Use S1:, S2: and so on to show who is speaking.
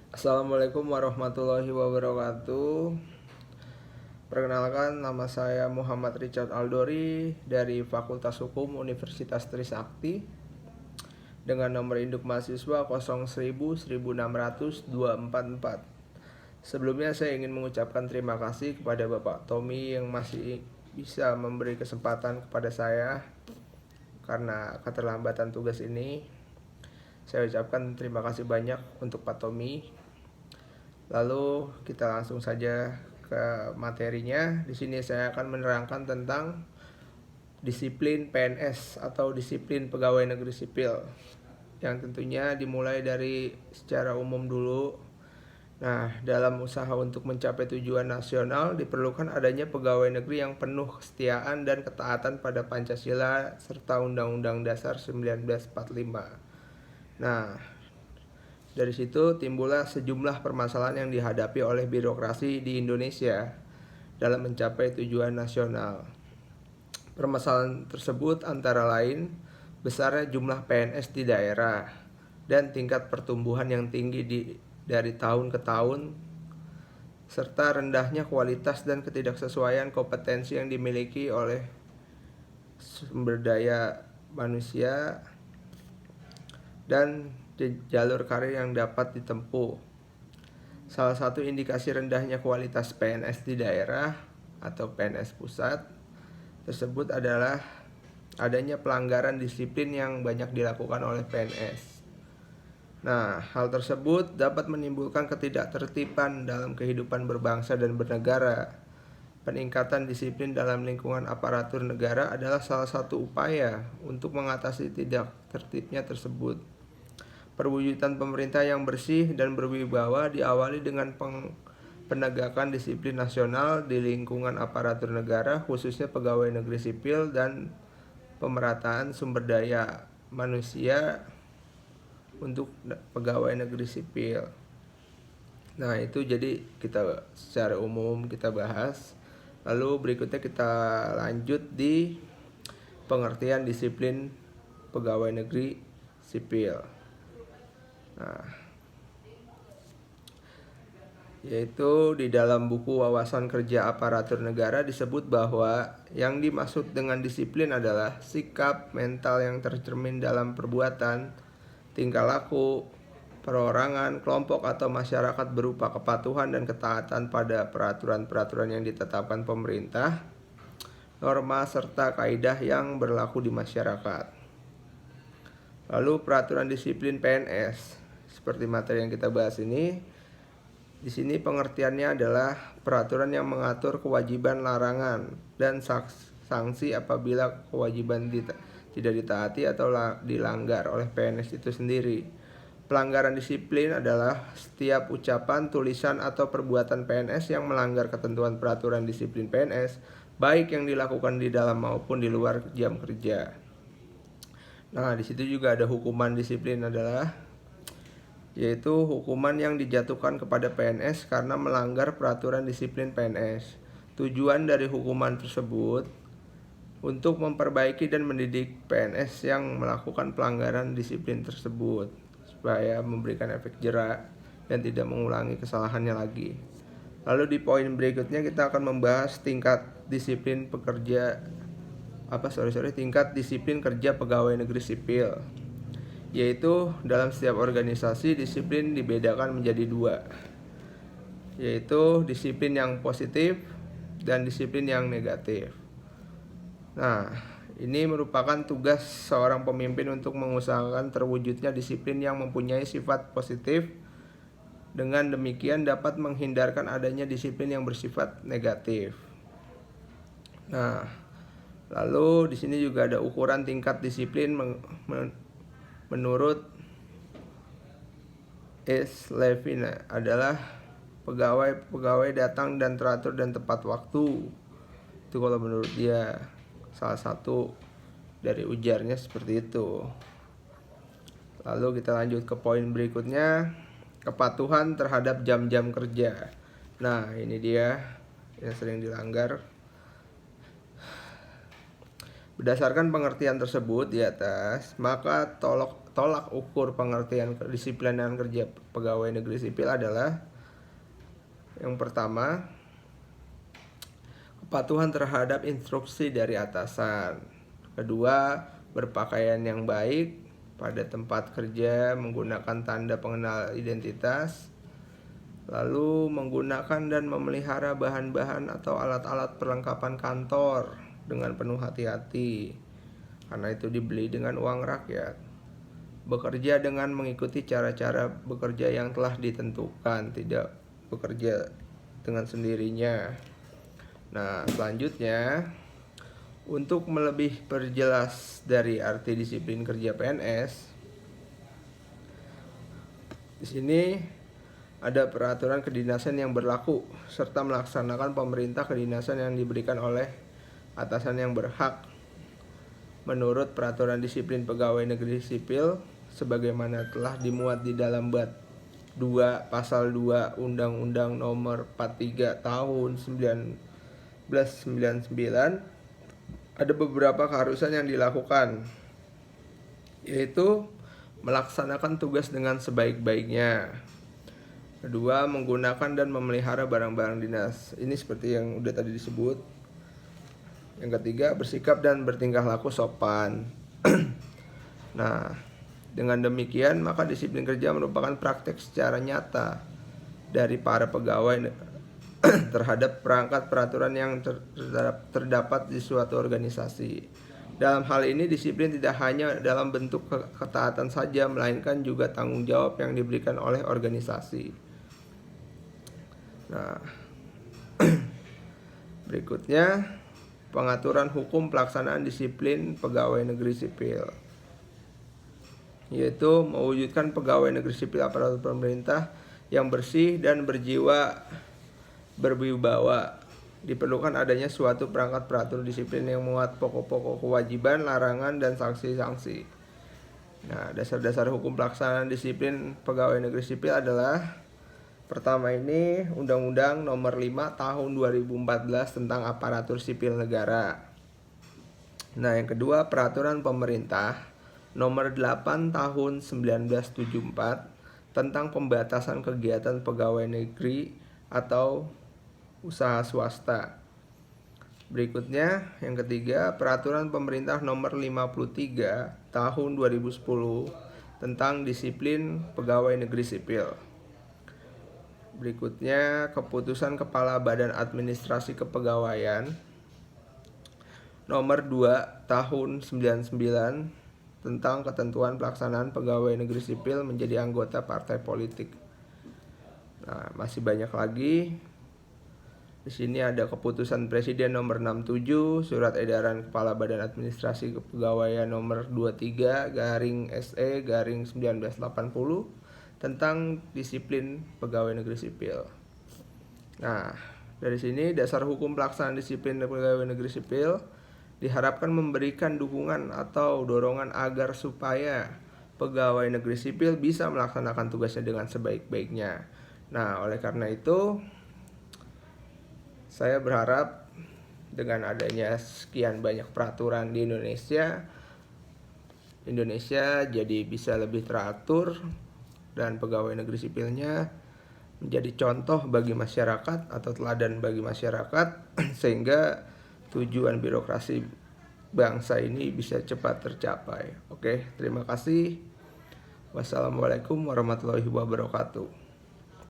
S1: Assalamualaikum warahmatullahi wabarakatuh. Perkenalkan, nama saya Muhammad Richard Aldori dari Fakultas Hukum Universitas Trisakti dengan nomor induk mahasiswa 01000644244. Sebelumnya saya ingin mengucapkan terima kasih kepada Bapak Tommy yang masih bisa memberi kesempatan kepada saya karena keterlambatan tugas ini. Saya ucapkan terima kasih banyak untuk Pak Tommy. Lalu kita langsung saja ke materinya. Di sini saya akan menerangkan tentang disiplin PNS atau disiplin pegawai negeri sipil, yang tentunya dimulai dari secara umum dulu. Nah, dalam usaha untuk mencapai tujuan nasional diperlukan adanya pegawai negeri yang penuh kesetiaan dan ketaatan pada Pancasila serta Undang-Undang Dasar 1945. Nah, dari situ timbullah sejumlah permasalahan yang dihadapi oleh birokrasi di Indonesia dalam mencapai tujuan nasional. Permasalahan tersebut antara lain besarnya jumlah PNS di daerah dan tingkat pertumbuhan yang tinggi dari tahun ke tahun, serta rendahnya kualitas dan ketidaksesuaian kompetensi yang dimiliki oleh sumber daya manusia dan jalur karir yang dapat ditempuh. Salah satu indikasi rendahnya kualitas PNS di daerah atau PNS pusat tersebut adalah adanya pelanggaran disiplin yang banyak dilakukan oleh PNS. Nah, hal tersebut dapat menimbulkan ketidaktertiban dalam kehidupan berbangsa dan bernegara. Peningkatan disiplin dalam lingkungan aparatur negara adalah salah satu upaya untuk mengatasi tidak tertibnya tersebut. Perwujudan pemerintah yang bersih dan berwibawa diawali dengan penegakan disiplin nasional di lingkungan aparatur negara, khususnya pegawai negeri sipil, dan pemerataan sumber daya manusia untuk pegawai negeri sipil. Nah, itu jadi kita secara umum kita bahas. Lalu berikutnya kita lanjut di pengertian disiplin pegawai negeri sipil. Nah, yaitu di dalam buku Wawasan Kerja Aparatur Negara disebut bahwa yang dimaksud dengan disiplin adalah sikap mental yang tercermin dalam perbuatan, tingkah laku, perorangan, kelompok atau masyarakat berupa kepatuhan dan ketaatan pada peraturan-peraturan yang ditetapkan pemerintah, norma serta kaidah yang berlaku di masyarakat. Lalu peraturan disiplin PNS seperti materi yang kita bahas ini. Di sini pengertiannya adalah peraturan yang mengatur kewajiban, larangan, dan sanksi apabila kewajiban tidak ditaati atau dilanggar oleh PNS itu sendiri. Pelanggaran disiplin adalah setiap ucapan, tulisan, atau perbuatan PNS yang melanggar ketentuan peraturan disiplin PNS, baik yang dilakukan di dalam maupun di luar jam kerja. Nah, di situ juga ada hukuman disiplin yaitu hukuman yang dijatuhkan kepada PNS karena melanggar peraturan disiplin PNS. Tujuan dari hukuman tersebut untuk memperbaiki dan mendidik PNS yang melakukan pelanggaran disiplin tersebut supaya memberikan efek jera dan tidak mengulangi kesalahannya lagi. Lalu di poin berikutnya kita akan membahas tingkat disiplin tingkat disiplin kerja pegawai negeri sipil. Yaitu dalam setiap organisasi disiplin dibedakan menjadi dua, yaitu disiplin yang positif dan disiplin yang negatif. Nah, ini merupakan tugas seorang pemimpin untuk mengusahakan terwujudnya disiplin yang mempunyai sifat positif. Dengan demikian dapat menghindarkan adanya disiplin yang bersifat negatif. Nah, lalu di sini juga ada ukuran tingkat disiplin menurut Levine adalah pegawai datang dan teratur dan tepat waktu. Itu kalau menurut dia, salah satu dari ujarnya seperti itu. Lalu kita lanjut ke poin berikutnya, kepatuhan terhadap jam-jam kerja. Nah, ini dia yang sering dilanggar. Berdasarkan pengertian tersebut di atas, maka tolak ukur pengertian kedisiplinan kerja pegawai negeri sipil adalah yang pertama, kepatuhan terhadap instruksi dari atasan. Kedua, berpakaian yang baik pada tempat kerja menggunakan tanda pengenal identitas. Lalu menggunakan dan memelihara bahan-bahan atau alat-alat perlengkapan kantor dengan penuh hati-hati, karena itu dibeli dengan uang rakyat. Bekerja dengan mengikuti cara-cara bekerja yang telah ditentukan, tidak bekerja dengan sendirinya. Nah, selanjutnya, untuk melebih perjelas dari arti disiplin kerja PNS, di sini ada peraturan kedinasan yang berlaku serta melaksanakan pemerintah kedinasan yang diberikan oleh atasan yang berhak menurut peraturan disiplin pegawai negeri sipil sebagaimana telah dimuat di dalam bab 2 pasal 2 Undang-Undang Nomor 43 Tahun 1999. Ada beberapa keharusan yang dilakukan, yaitu melaksanakan tugas dengan sebaik-baiknya. Kedua, menggunakan dan memelihara barang-barang dinas. Ini seperti yang udah tadi disebut. Yang ketiga, bersikap dan bertingkah laku sopan. Nah, dengan demikian maka disiplin kerja merupakan praktek secara nyata dari para pegawai terhadap perangkat peraturan yang terdapat di suatu organisasi. Dalam hal ini disiplin tidak hanya dalam bentuk ketaatan saja, melainkan juga tanggung jawab yang diberikan oleh organisasi. Nah, berikutnya pengaturan hukum pelaksanaan disiplin pegawai negeri sipil, yaitu mewujudkan pegawai negeri sipil aparatur pemerintah yang bersih dan berjiwa berwibawa. Diperlukan adanya suatu perangkat peraturan disiplin yang memuat pokok-pokok kewajiban, larangan, dan sanksi-sanksi. Nah, dasar-dasar hukum pelaksanaan disiplin pegawai negeri sipil adalah pertama ini Undang-Undang Nomor 5 Tahun 2014 tentang Aparatur Sipil Negara. Nah, yang kedua Peraturan Pemerintah Nomor 8 Tahun 1974 tentang pembatasan kegiatan pegawai negeri atau usaha swasta. Berikutnya, yang ketiga Peraturan Pemerintah Nomor 53 Tahun 2010 tentang disiplin pegawai negeri sipil. Berikutnya, Keputusan Kepala Badan Administrasi Kepegawaian Nomor 2 Tahun 99 tentang ketentuan pelaksanaan pegawai negeri sipil menjadi anggota partai politik. Nah, masih banyak lagi. Di sini ada Keputusan Presiden Nomor 67, Surat Edaran Kepala Badan Administrasi Kepegawaian Nomor 23/SE/1980 tentang disiplin pegawai negeri sipil. Nah, dari sini dasar hukum pelaksanaan disiplin pegawai negeri sipil diharapkan memberikan dukungan atau dorongan agar supaya pegawai negeri sipil bisa melaksanakan tugasnya dengan sebaik-baiknya. Nah, oleh karena itu saya berharap dengan adanya sekian banyak peraturan di Indonesia jadi bisa lebih teratur dan pegawai negeri sipilnya menjadi contoh bagi masyarakat atau teladan bagi masyarakat sehingga tujuan birokrasi bangsa ini bisa cepat tercapai. Oke, terima kasih. Wassalamualaikum warahmatullahi wabarakatuh.